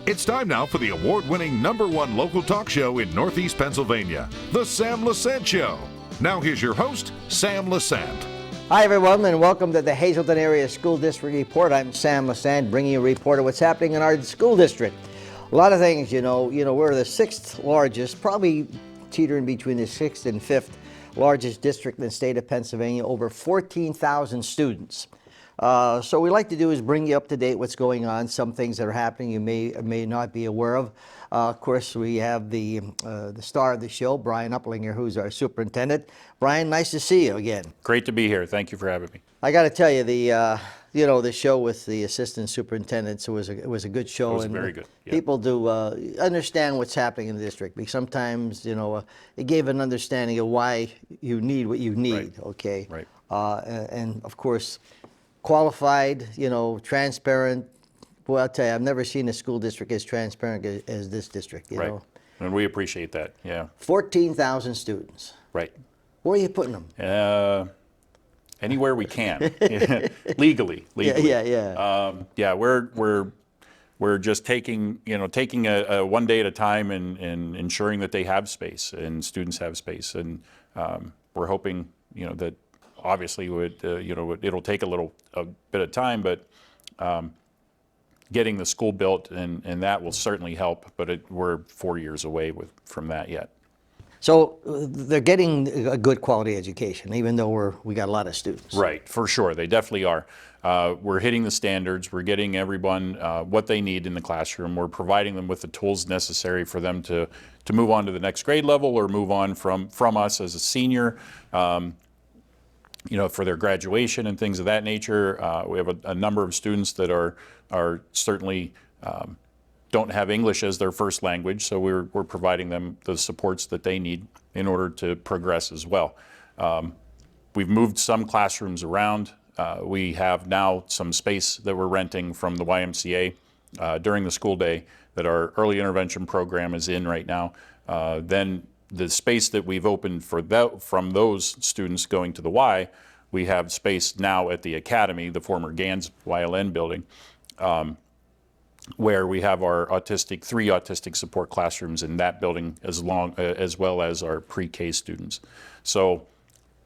It's time now for the award-winning #1 local talk show in Northeast Pennsylvania, The Sam Lesante Show. Now here's your host, Sam Lesante. Hi everyone, and welcome to the Hazleton Area School District Report. I'm Sam Lesante, bringing you a report of what's happening in our school district. A lot of things, you know, we're the 6th largest, probably teetering between the 6th and 5th largest district in the state of Pennsylvania, over 14,000 students. So what we like to do is bring you up to date what's going on, some things that are happening you may or may not be aware of. Of course, we have the star of the show, Brian Uplinger, who's our superintendent. Brian, nice to see you again. Great to be here. Thank you for having me. I got to tell you, the show with the assistant superintendents, it was a good show. It was very good. Yeah. People do understand what's happening in the district, because sometimes, it gave an understanding of why you need what you need, Right. okay? Right. And of course, qualified, transparent. Well, I'll tell you, I've never seen a school district as transparent as this district, you Right. know. And we appreciate that, yeah. 14,000 students. Right. Where are you putting them? Anywhere we can, legally. Yeah. We're just taking a one day at a time and ensuring that they have space and students have space. And we're hoping, that obviously it'll take a bit of time, but getting the school built and that will certainly help, but we're 4 years away from that yet. So they're getting a good quality education, even though we got a lot of students. Right, for sure, they definitely are. We're hitting the standards, we're getting everyone what they need in the classroom, we're providing them with the tools necessary for them to move on to the next grade level or move on from us as a senior. For their graduation and things of that nature. We have a number of students that are certainly don't have English as their first language, so we're providing them the supports that they need in order to progress as well. We've moved some classrooms around. We have now some space that we're renting from the YMCA during the school day that our early intervention program is in right now. Then the space that we've opened from those students going to the Y, we have space now at the Academy, the former Gans YLN building, where we have our three autistic support classrooms in that building, as well as our pre-K students. So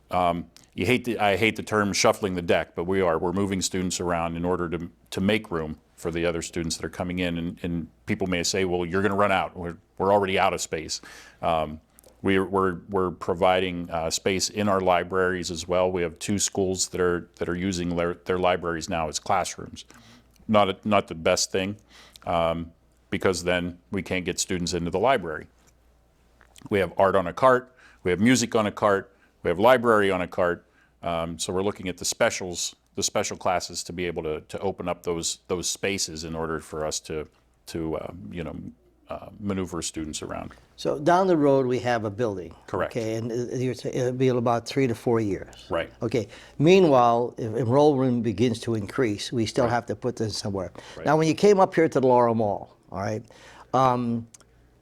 I hate the term shuffling the deck, but we're moving students around in order to make room for the other students that are coming in. And people may say, well, you're going to run out. We're already out of space. We're providing space in our libraries as well. We have 2 schools that are using their libraries now as classrooms. Not the best thing, because then we can't get students into the library. We have art on a cart, we have music on a cart, we have library on a cart. So we're looking at the special classes to be able to open up those spaces in order for us to maneuver students around. So down the road we have a building. Correct. Okay, and it'll be about 3 to 4 years. Right. Okay. Meanwhile, if enrollment begins to increase, we still have to put this somewhere. Right. Now, when you came up here to the Laurel Mall, all right,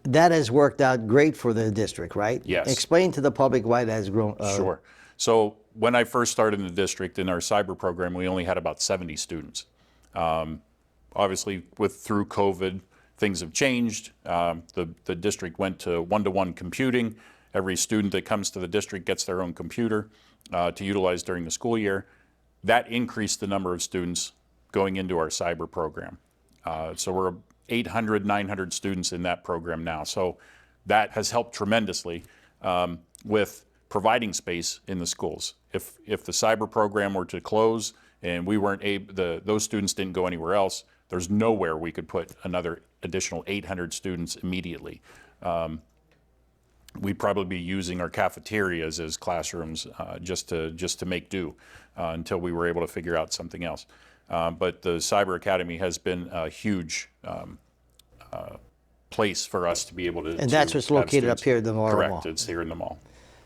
that has worked out great for the district, right? Yes. Explain to the public why that has grown. Sure. So when I first started in the district, in our cyber program, we only had about 70 students. Obviously, through COVID, things have changed. The district went to one-to-one computing. Every student that comes to the district gets their own computer to utilize during the school year. That increased the number of students going into our cyber program. So we're 800, 900 students in that program now. So that has helped tremendously with providing space in the schools. If the cyber program were to close and we weren't those students didn't go anywhere else, there's nowhere we could put another additional 800 students immediately. We'd probably be using our cafeterias as classrooms just to make do until we were able to figure out something else. But the Cyber Academy has been a huge place for us to be able to. And that's what's located up here in the Laurel Mall. Correct. It's here in the mall.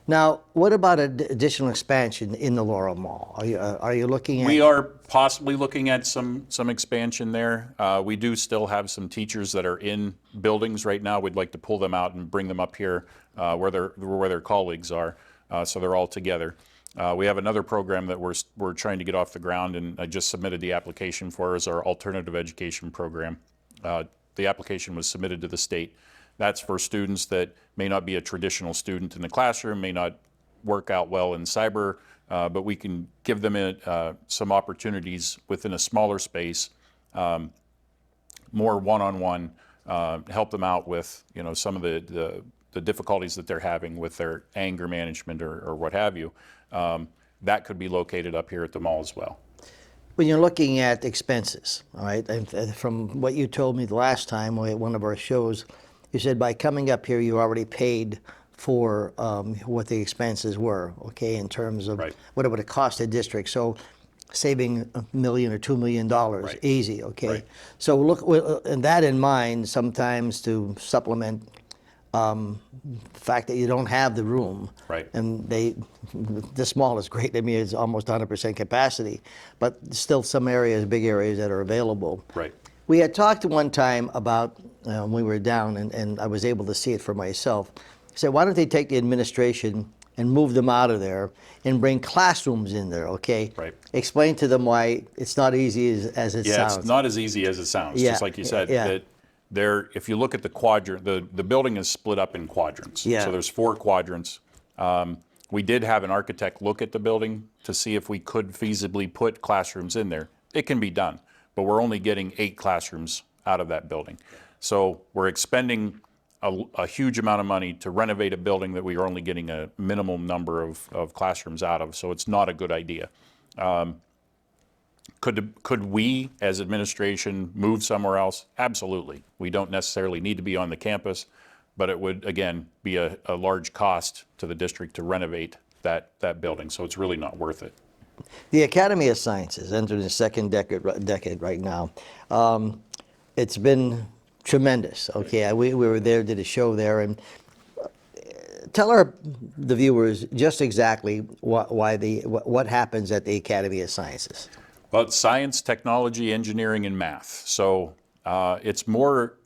Now, what about additional expansion in the Laurel Mall? Are you looking at? We are possibly looking at some expansion there. We do still have some teachers that are in buildings right now. We'd like to pull them out and bring them up here where their colleagues are, so they're all together. We have another program that we're trying to get off the ground, and I just submitted the application for is our alternative education program. The application was submitted to the state. That's for students that may not be a traditional student in the classroom, may not work out well in cyber, but we can give them some opportunities within a smaller space, more one-on-one, help them out with some of the difficulties that they're having with their anger management or what have you. That could be located up here at the mall as well. When you're looking at expenses, all right, and from what you told me the last time at one of our shows, you said by coming up here you already paid for what the expenses were, okay, in terms of Right. what it would have cost the district. So saving $1 million or $2 million, Right. easy, okay. Right. So look, and that in mind, sometimes to supplement the fact that you don't have the room. Right. And this mall is great. I mean, it's almost 100% capacity, but still some areas, big areas that are available. Right. We had talked one time about, when we were down, and I was able to see it for myself. I said, why don't they take the administration and move them out of there and bring classrooms in there, okay? Right. Explain to them why it's not easy as it Yeah, sounds. it's not as easy as it sounds, Yeah, just like you said. yeah. That if you look at the quadrant, the building is split up in quadrants. Yeah. So there's 4 quadrants. We did have an architect look at the building to see if we could feasibly put classrooms in there. It can be done, but we're only getting 8 classrooms out of that building. So we're expending a huge amount of money to renovate a building that we are only getting a minimum number of classrooms out of, so it's not a good idea. Could we, as administration, move somewhere else? Absolutely. We don't necessarily need to be on the campus, but it would, again, be a large cost to the district to renovate that building, so it's really not worth it. The Academy of Sciences entered the second decade right now. It's been tremendous. Okay, we were there, did a show there, and tell the viewers just exactly what happens at the Academy of Sciences. Well, it's science, technology, engineering, and math. So it's more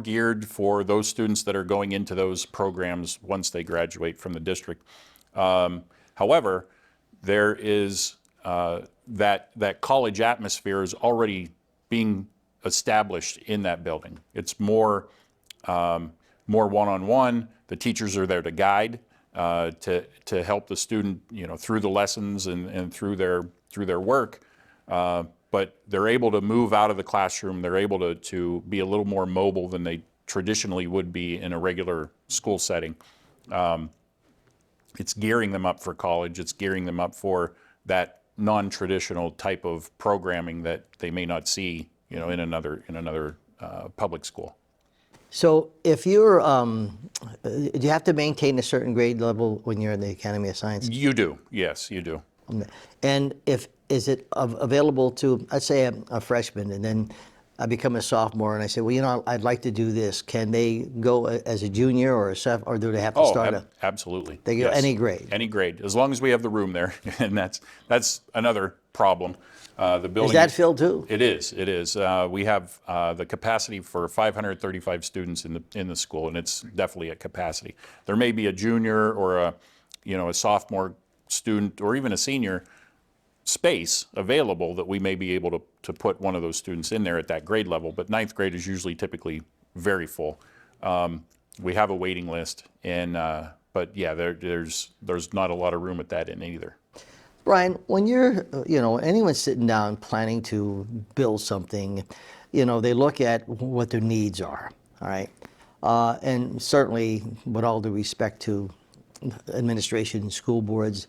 geared for those students that are going into those programs once they graduate from the district. However, there is that college atmosphere is already being established in that building. It's more one-on-one. The teachers are there to guide, to help the student, through the lessons and through their work. But they're able to move out of the classroom. They're able to be a little more mobile than they traditionally would be in a regular school setting. It's gearing them up for college. It's gearing them up for that non-traditional type of programming that they may not see, in another public school. So if you're, do you have to maintain a certain grade level when you're in the Academy of Science? You do, yes, you do. And is it available to, let's say a freshman, and then I become a sophomore, and I say, well, I'd like to do this. Can they go as a junior or a sophomore, or do they have to start absolutely. They go any grade? Any grade, as long as we have the room there, and that's another problem. The building is that filled too? It is. We have the capacity for 535 students in the school, and it's definitely at capacity. There may be a junior or a sophomore student or even a senior space available that we may be able to put one of those students in there at that grade level, but 9th grade is usually typically very full. We have a waiting list, but yeah, there's not a lot of room at that end either. Brian, when you're, anyone's sitting down planning to build something, they look at what their needs are, all right? And certainly, with all due respect to administration, school boards,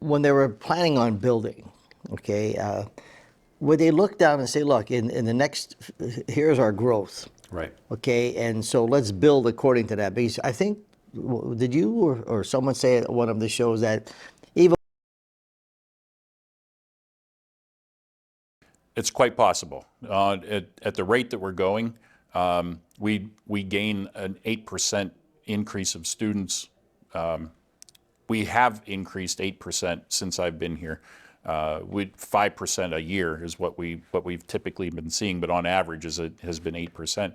when they were planning on building, okay, would they look down and say, look, in the next, here's our growth. Right. Okay, and so let's build according to that. Because I think, did you or someone say at one of the shows that even it's quite possible. At the rate that we're going, we gain an 8% increase of students. We have increased 8% since I've been here. 5% a year is what we've typically been seeing, but on average has been 8%.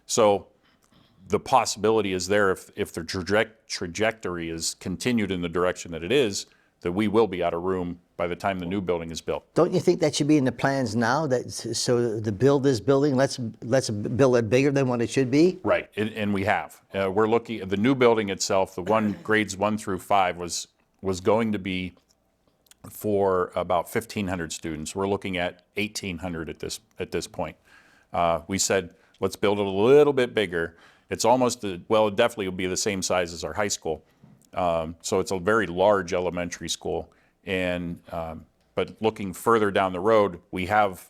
So the possibility is there if the trajectory is continued in the direction that it is, that we will be out of room by the time the new building is built. Don't you think that should be in the plans now? That so to build this building, let's build it bigger than what it should be. Right, and we have. We're looking at the new building itself. The one grades 1 through 5 was going to be for about 1,500 students. We're looking at 1,800 at this point. We said let's build it a little bit bigger. It's almost well, it definitely will be the same size as our high school. So it's a very large elementary school. And but looking further down the road, we have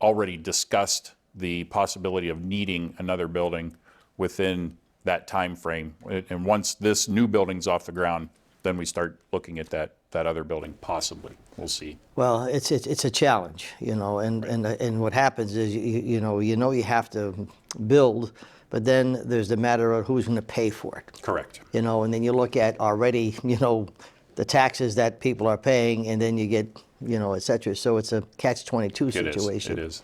already discussed the possibility of needing another building within that time frame. And once this new building's off the ground, then we start looking at that other building possibly. We'll see. Well, it's a challenge, you know, and what happens is you know you have to build, but then there's the matter of who's going to pay for it. Correct. You know, and then you look at already, you know, the taxes that people are paying, and then you get, you know, et cetera. So it's a catch-22 situation. It is.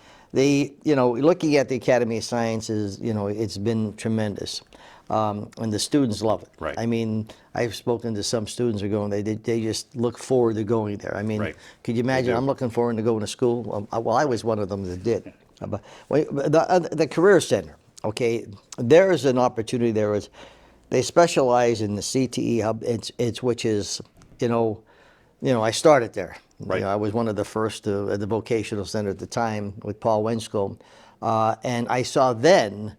You know, looking at the Academy of Sciences, you know, it's been tremendous. And the students love it. Right. I mean, I've spoken to some students who are going, they just look forward to going there. I mean, Right. could you imagine? I'm looking forward to going to school. Well, I was one of them that did. But the Career Center, okay, there is an opportunity there. They specialize in the CTE hub, which is, you know, I started there. Right. You know, I was one of the first at the vocational center at the time with Paul Wensko, and I saw then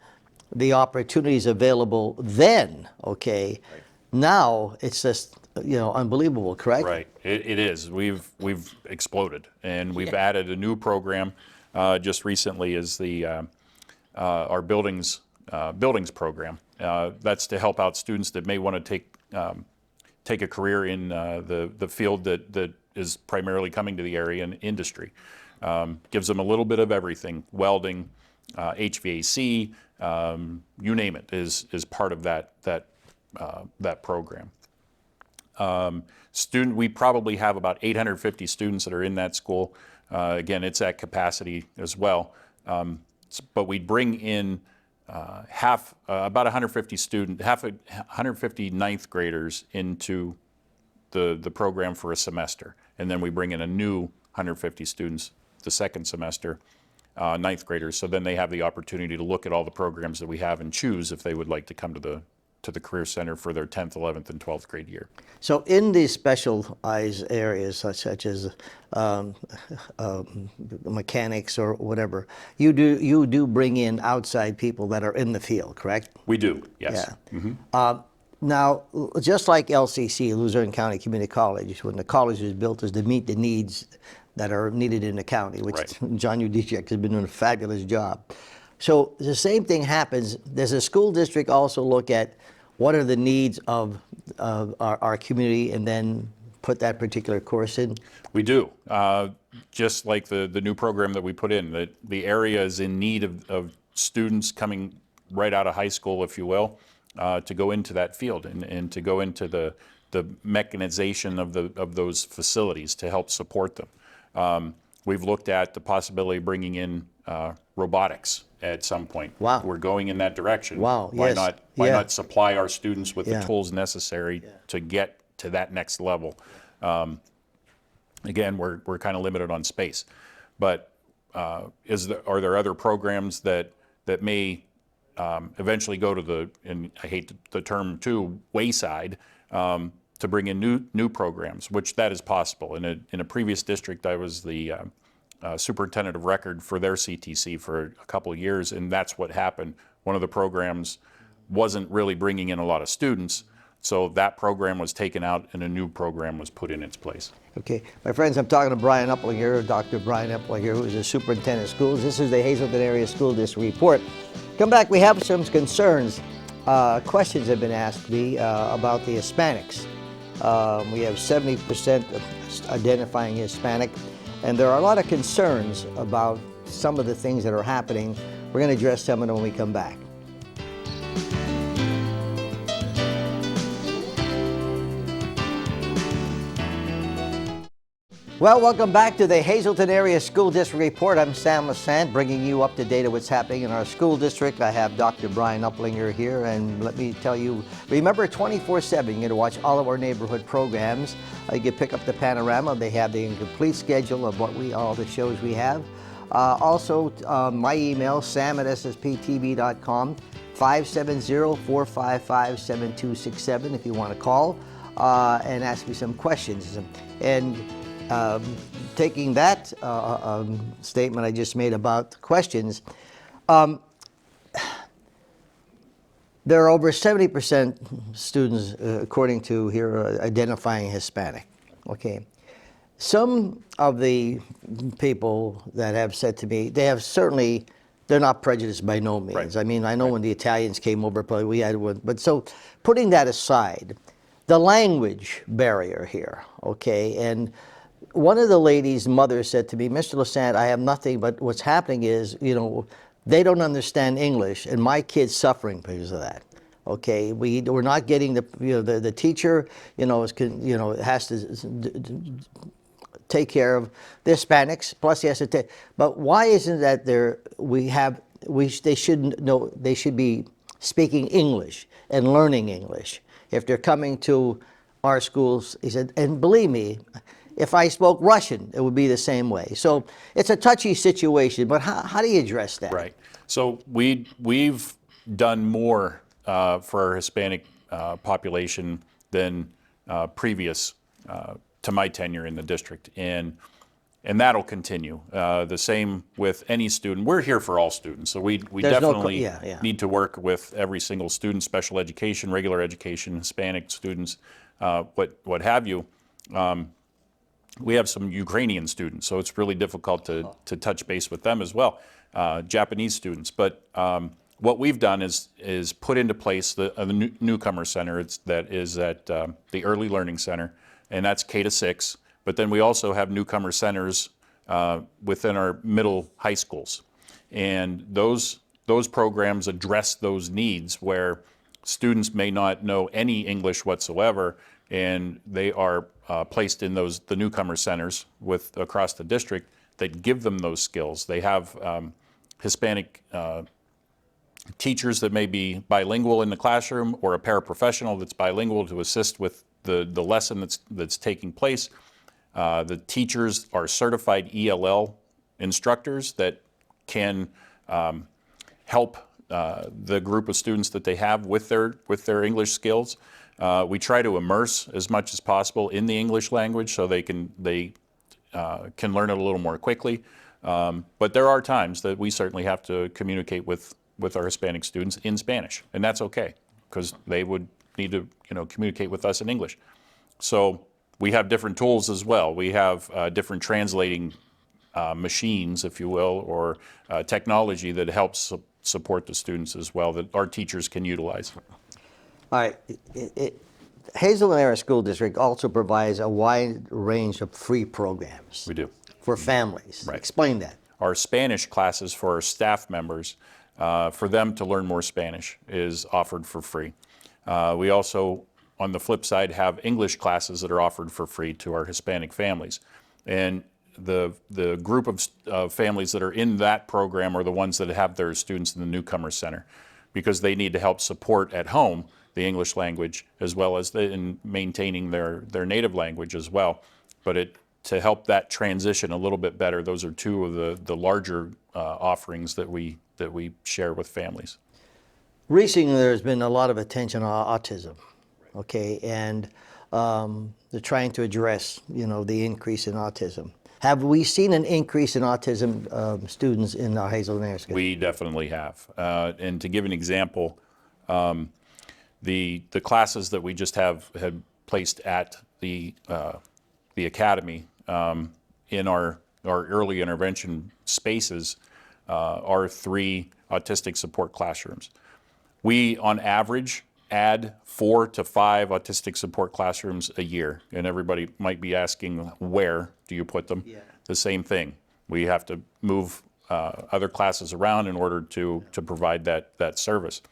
the opportunities available then. Okay, right. Now it's just, you know, unbelievable. Correct? Right. It is. We've exploded, and we've added a new program just recently. Is the our buildings program. That's to help out students that may want to take a career in the field that is primarily coming to the area in industry. Gives them a little bit of everything: welding, HVAC, you name it, is part of that program. We probably have about 850 students that are in that school. Again, it's at capacity as well. But we bring in about 150 ninth graders into the program for a semester, and then we bring in a new 150 students the second semester, ninth graders. So then they have the opportunity to look at all the programs that we have and choose if they would like to come to the Career Center for their 10th, 11th, and 12th grade year. So in these specialized areas such as mechanics or whatever, you do bring in outside people that are in the field, correct? We do, yes. Yeah. Mm-hmm. Now, just like LCC, Luzerne County Community College, when the college was built, is to meet the needs that are needed in the county, which right. John Udicek has been doing a fabulous job. So the same thing happens. Does the school district also look at what are the needs of our community and then put that particular course in? We do. Just like the new program that we put in, that the area is in need of students coming right out of high school, if you will, to go into that field and to go into the mechanization of those facilities to help support them. We've looked at the possibility of bringing in robotics at some point. Wow. We're going in that direction. Wow. Why yes. not? Why not supply our students with the tools necessary to get to that next level? Again, we're kind of limited on space, but are there other programs that may eventually go to and I hate the term too, wayside, to bring in new programs, which that is possible. In a previous district, I was the superintendent of record for their CTC for a couple of years, and that's what happened. One of the programs wasn't really bringing in a lot of students, so that program was taken out and a new program was put in its place. Okay, my friends, I'm talking to Brian Uplinger, Dr. Brian Uplinger, who is the superintendent of schools. This is the Hazelton Area School District Report. Come back, we have some concerns. Questions have been asked me about the Hispanics. We have 70% identifying Hispanic, and there are a lot of concerns about some of the things that are happening. We're going to address some of them when we come back. Well, welcome back to the Hazleton Area School District Report. I'm Sam Lesante, bringing you up to date on what's happening in our school district. I have Dr. Brian Uplinger here, and let me tell you, remember 24/7, you get to watch all of our neighborhood programs. You can pick up the panorama. They have the complete schedule of all the shows we have. Also, my email, sam@ssptv.com, 570-455-7267 if you want to call and ask me some questions. And taking that statement I just made about questions, there are over 70% students, according to here, identifying Hispanic. Okay. Some of the people that have said to me, they're not prejudiced by no means. Right. I mean, I know when the Italians came over, we had one. But so putting that aside, the language barrier here, okay, and one of the ladies' mother said to me, Mr. Lesante, I have nothing, but what's happening is, they don't understand English, and my kid's suffering because of that. Okay, we're not getting the teacher, has to take care of the Hispanics, plus he has to take. But why isn't that they should be speaking English and learning English if they're coming to our schools? He said, and believe me, if I spoke Russian, it would be the same way. So it's a touchy situation, but how do you address that? Right. So we've done more for our Hispanic population than previous to my tenure in the district, and that'll continue. The same with any student. We're here for all students, so we definitely need to work with every single student, special education, regular education, Hispanic students, what have you. We have some Ukrainian students, so it's really difficult to touch base with them as well, Japanese students. But what we've done is put into place the newcomer center. That is at the Early Learning Center, and that's K-6. But then we also have newcomer centers within our middle high schools. And those programs address those needs where students may not know any English whatsoever, and they are placed in the newcomer centers across the district that give them those skills. They have Hispanic teachers that may be bilingual in the classroom, or a paraprofessional that's bilingual to assist with the lesson that's taking place. The teachers are certified ELL instructors that can help the group of students that they have with their English skills. We try to immerse as much as possible in the English language so they can learn it a little more quickly. But there are times that we certainly have to communicate with our Hispanic students in Spanish, and that's okay, because they would need to communicate with us in English. So we have different tools as well. We have different translating machines, if you will, or technology that helps support the students as well, that our teachers can utilize. All right. Hazleton Area School District also provides a wide range of free programs. We do. For families. Right. Explain that. Our Spanish classes for our staff members, for them to learn more Spanish, is offered for free. We also, on the flip side, have English classes that are offered for free to our Hispanic families. And the group of families that are in that program are the ones that have their students in the Newcomer Center, because they need to help support at home the English language, as well as in maintaining their native language as well. But to help that transition a little bit better, those are two of the larger offerings that we share with families. Recently, there's been a lot of attention on autism, okay, and they're trying to address, the increase in autism. Have we seen an increase in autism students in our Hazleton Area School? We definitely have. And to give an example, the classes that we just had placed at the academy in our early intervention spaces are 3 autistic support classrooms. We, on average, add 4 to 5 autistic support classrooms a year. And everybody might be asking, where do you put them? Yeah. The same thing. We have to move other classes around in order to provide that service.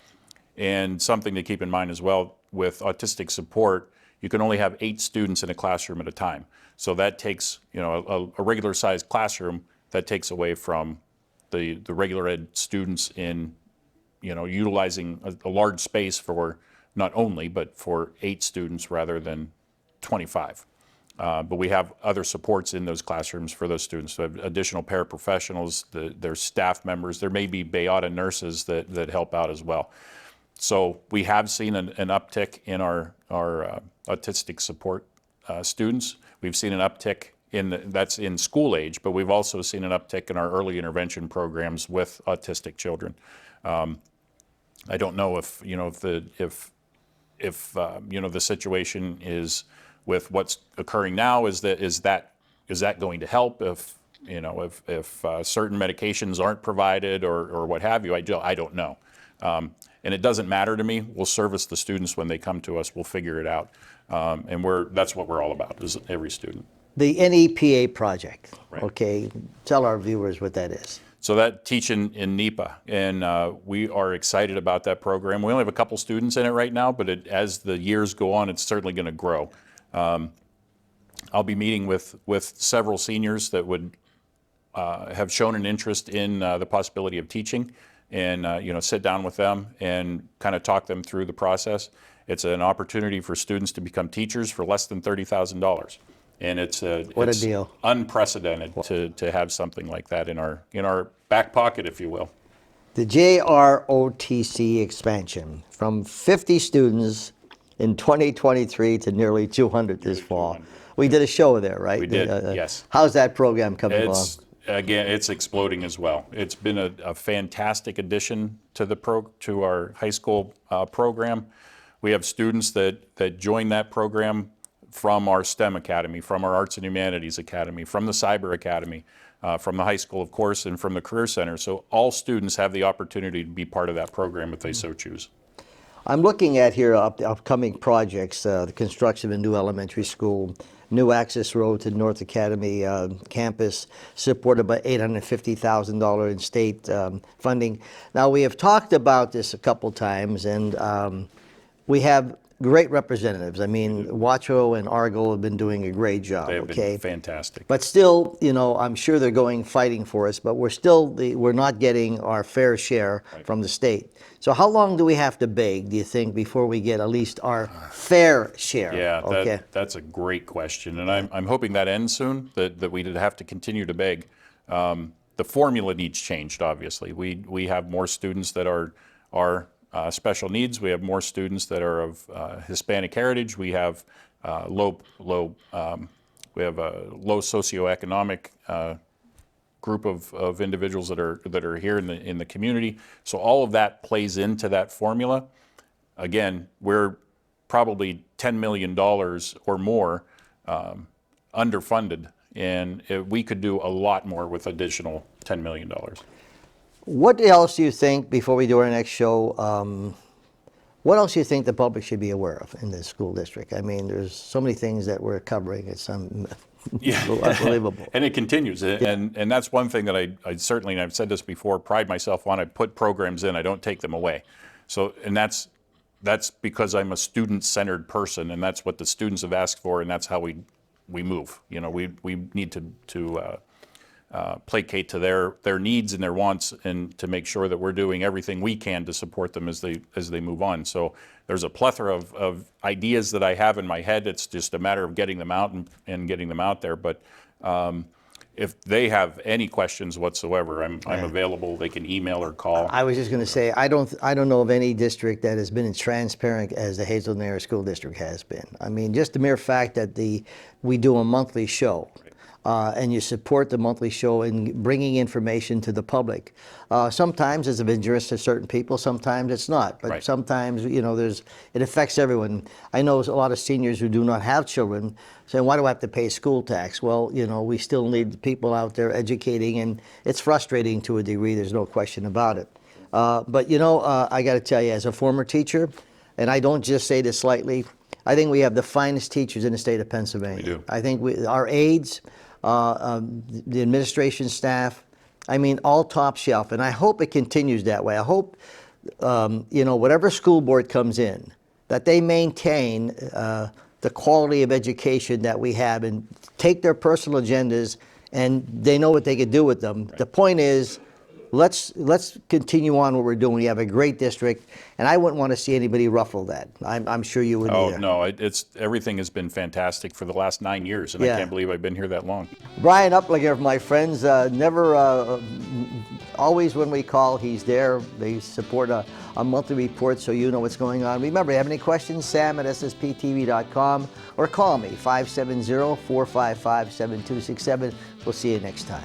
And something to keep in mind as well with autistic support, you can only have 8 students in a classroom at a time. So that takes, a regular sized classroom, that takes away from the regular ed students in, utilizing a large space for not only, but for 8 students rather than 25. But we have other supports in those classrooms for those students. So additional paraprofessionals, there's staff members, there may be Bayada nurses that help out as well. So we have seen an uptick in our autistic support students. We've seen an uptick that's in school age, but we've also seen an uptick in our early intervention programs with autistic children. I don't know if the situation is with what's occurring now, is that going to help if certain medications aren't provided or what have you? I don't know. And it doesn't matter to me. We'll service the students when they come to us. We'll figure it out. And that's what we're all about, is every student. The NEPA project, Right. okay, tell our viewers what that is. So that teaching in NEPA, and we are excited about that program. We only have a couple students in it right now, but as the years go on, it's certainly going to grow. I'll be meeting with several seniors that would have shown an interest in the possibility of teaching, and sit down with them and kind of talk them through the process. It's an opportunity for students to become teachers for less than $30,000, and it's a deal. Unprecedented to have something like that in our back pocket, if you will. The JROTC expansion from 50 students in 2023 to nearly 200 this fall. We did a show there, right? We did, yes. How's that program coming along? Again, it's exploding as well. It's been a fantastic addition to our high school program. We have students that join that program from our STEM Academy, from our Arts and Humanities Academy, from the Cyber Academy, from the high school, of course, and from the Career Center. So all students have the opportunity to be part of that program if they so choose. I'm looking at here upcoming projects, the construction of a new elementary school, new access road to North Academy campus, supported by $850,000 in state funding. Now, we have talked about this a couple times, and we have great representatives. I mean, Wacho and Argo have been doing a great job. They have been fantastic. But still, I'm sure they're fighting for us, but we're not getting our fair share from the state. So how long do we have to beg, do you think, before we get at least our fair share? Yeah, that's a great question, and I'm hoping that ends soon, that we'd have to continue to beg. The formula needs changed, obviously. We have more students that are special needs. We have more students that are of Hispanic heritage. We have low socioeconomic group of individuals that are here in the community. So all of that plays into that formula. Again, we're probably $10 million or more underfunded, and we could do a lot more with additional $10 million. What else do you think, before we do our next show, what else do you think the public should be aware of in the school district? I mean, there's so many things that we're covering. It's unbelievable. And it continues. And that's one thing that I certainly, and I've said this before, pride myself on. I put programs in, I don't take them away. So, and that's because I'm a student-centered person, and that's what the students have asked for, and that's how we move. We need to placate to their needs and their wants, and to make sure that we're doing everything we can to support them as they move on. So there's a plethora of ideas that I have in my head. It's just a matter of getting them out and getting them out there. But if they have any questions whatsoever, I'm available. They can email or call. I was just going to say, I don't know of any district that has been as transparent as the Hazelton Area School District has been. I mean, just the mere fact that we do a monthly show. And you support the monthly show in bringing information to the public. Sometimes it's of interest to certain people, sometimes it's not. But sometimes, it affects everyone. I know a lot of seniors who do not have children saying, why do I have to pay school tax? Well, we still need people out there educating, and it's frustrating to a degree, there's no question about it. But I got to tell you, as a former teacher, and I don't just say this lightly, I think we have the finest teachers in the state of Pennsylvania. We do. I think our aides, the administration staff, I mean, all top shelf, and I hope it continues that way. I hope, whatever school board comes in, that they maintain the the quality of education that we have and take their personal agendas, and they know what they could do with them. The point is, let's continue on what we're doing. We have a great district, and I wouldn't want to see anybody ruffle that. I'm sure you wouldn't either. No, everything has been fantastic for the last 9 years, and I can't believe I've been here that long. Brian Uplinger, my friends, always when we call, he's there. They support a monthly report so you know what's going on. Remember, if you have any questions, sam@ssptv.com, or call me, 570-455-7267. We'll see you next time.